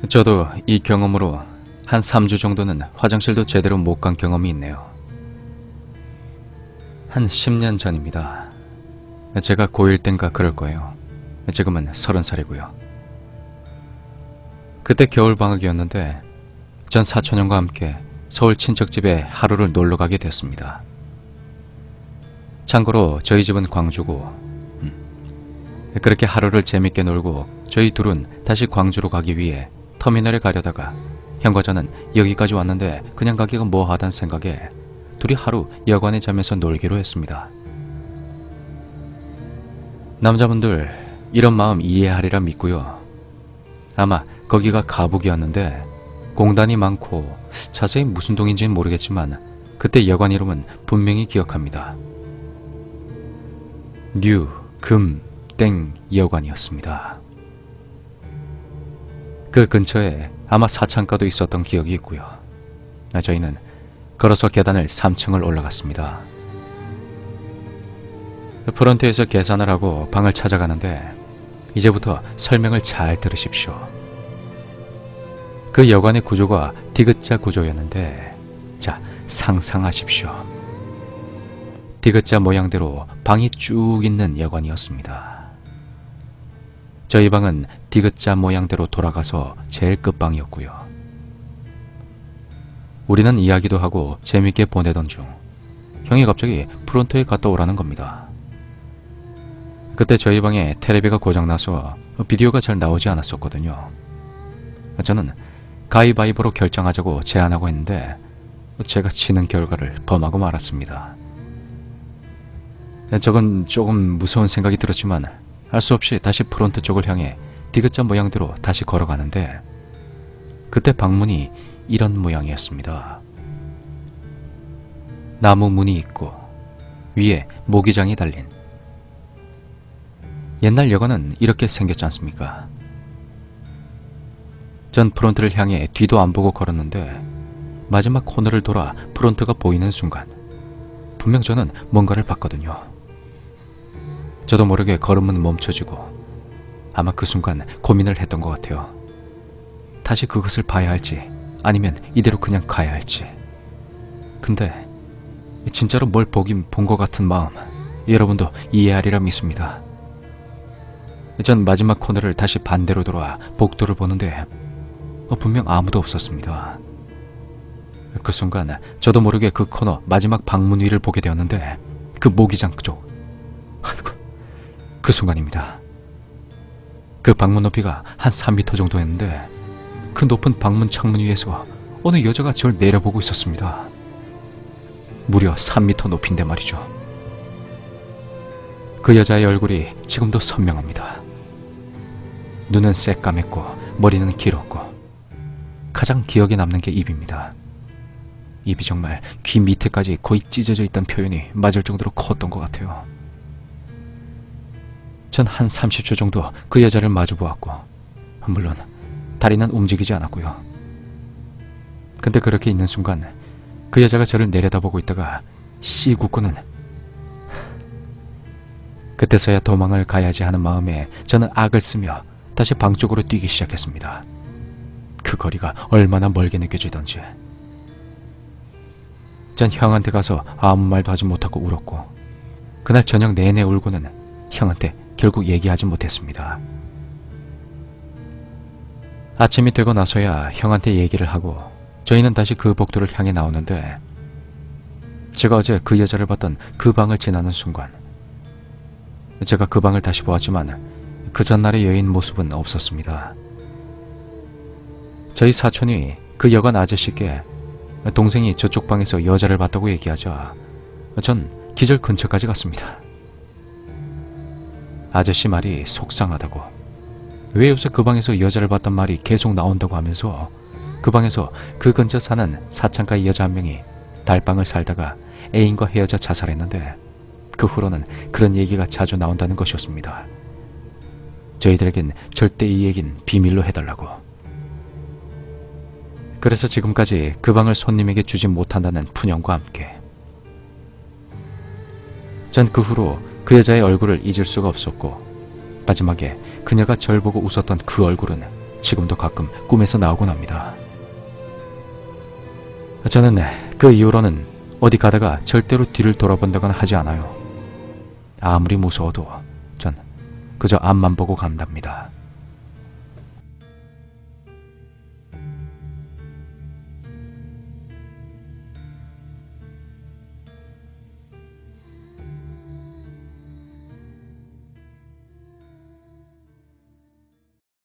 저도 이 경험으로 한 3주 정도는 화장실도 제대로 못 간 경험이 있네요. 한 10년 전입니다. 제가 고1 땐가 그럴 거예요. 지금은 30살이고요. 그때 겨울방학이었는데 전 사촌형과 함께 서울 친척집에 하루를 놀러 가게 됐습니다. 참고로 저희 집은 광주고 그렇게 하루를 재밌게 놀고 저희 둘은 다시 광주로 가기 위해 터미널에 가려다가 형과 저는 여기까지 왔는데 그냥 가기가 뭐하단 생각에 둘이 하루 여관에 자면서 놀기로 했습니다. 남자분들 이런 마음 이해하리라 믿고요. 아마 거기가 가북이었는데 공단이 많고 자세히 무슨 동인지는 모르겠지만 그때 여관 이름은 분명히 기억합니다. 뉴, 금, 땡 여관이었습니다. 그 근처에 아마 사창가도 있었던 기억이 있고요. 저희는 걸어서 계단을 3층을 올라갔습니다. 프런트에서 계산을 하고 방을 찾아가는데 이제부터 설명을 잘 들으십시오. 그 여관의 구조가 디귿자 구조였는데 자, 상상하십시오. 디귿자 모양대로 방이 쭉 있는 여관이었습니다. 저희 방은 디귿자 모양대로 돌아가서 제일 끝방이었고요. 우리는 이야기도 하고 재밌게 보내던 중 형이 갑자기 프론트에 갔다 오라는 겁니다. 그때 저희 방에 테레비가 고장나서 비디오가 잘 나오지 않았었거든요. 저는 가위바위보로 결정하자고 제안하고 했는데 제가 지는 결과를 범하고 말았습니다. 저건 조금 무서운 생각이 들었지만 할 수 없이 다시 프론트 쪽을 향해 디귿자 모양대로 다시 걸어가는데 그때 방문이 이런 모양이었습니다. 나무 문이 있고 위에 모기장이 달린. 옛날 여관은 이렇게 생겼지 않습니까? 전 프론트를 향해 뒤도 안 보고 걸었는데 마지막 코너를 돌아 프론트가 보이는 순간 분명 저는 뭔가를 봤거든요. 저도 모르게 걸음은 멈춰지고 아마 그 순간 고민을 했던 것 같아요. 다시 그것을 봐야 할지 아니면 이대로 그냥 가야 할지. 근데 진짜로 뭘 보긴 본 것 같은 마음 여러분도 이해하리라 믿습니다. 전 마지막 코너를 다시 반대로 돌아 복도를 보는데 분명 아무도 없었습니다. 그 순간 저도 모르게 그 코너 마지막 방문 위를 보게 되었는데 그 모기장 쪽. 아이고, 그 순간입니다. 그 방문 높이가 한 3m 정도였는데 그 높은 방문 창문 위에서 어느 여자가 저를 내려보고 있었습니다. 무려 3m 높이인데 말이죠. 그 여자의 얼굴이 지금도 선명합니다. 눈은 새까맸고 머리는 길었고 가장 기억에 남는 게 입입니다. 입이 정말 귀 밑에까지 거의 찢어져 있다는 표현이 맞을 정도로 컸던 것 같아요. 전 한 30초 정도 그 여자를 마주 보았고 물론 다리는 움직이지 않았고요. 근데 그렇게 있는 순간 그 여자가 저를 내려다보고 있다가 씨 웃고는 그때서야 도망을 가야지 하는 마음에 저는 악을 쓰며 다시 방 쪽으로 뛰기 시작했습니다. 그 거리가 얼마나 멀게 느껴지던지. 전 형한테 가서 아무 말도 하지 못하고 울었고 그날 저녁 내내 울고는 형한테 결국 얘기하지 못했습니다. 아침이 되고 나서야 형한테 얘기를 하고 저희는 다시 그 복도를 향해 나오는데 제가 어제 그 여자를 봤던 그 방을 지나는 순간 제가 그 방을 다시 보았지만 그 전날의 여인 모습은 없었습니다. 저희 사촌이 그 여관 아저씨께 동생이 저쪽 방에서 여자를 봤다고 얘기하자 전 기절 근처까지 갔습니다. 아저씨 말이 속상하다고, 왜 요새 그 방에서 여자를 봤단 말이 계속 나온다고 하면서 그 방에서 그 근처 사는 사창가의 여자 한 명이 달방을 살다가 애인과 헤어져 자살했는데 그 후로는 그런 얘기가 자주 나온다는 것이었습니다. 저희들에겐 절대 이 얘긴 비밀로 해달라고. 그래서 지금까지 그 방을 손님에게 주지 못한다는 푸념과 함께 전 그 후로 그 여자의 얼굴을 잊을 수가 없었고 마지막에 그녀가 절 보고 웃었던 그 얼굴은 지금도 가끔 꿈에서 나오곤 합니다. 저는 그 이후로는 어디 가다가 절대로 뒤를 돌아본다거나 하지 않아요. 아무리 무서워도 전 그저 앞만 보고 간답니다.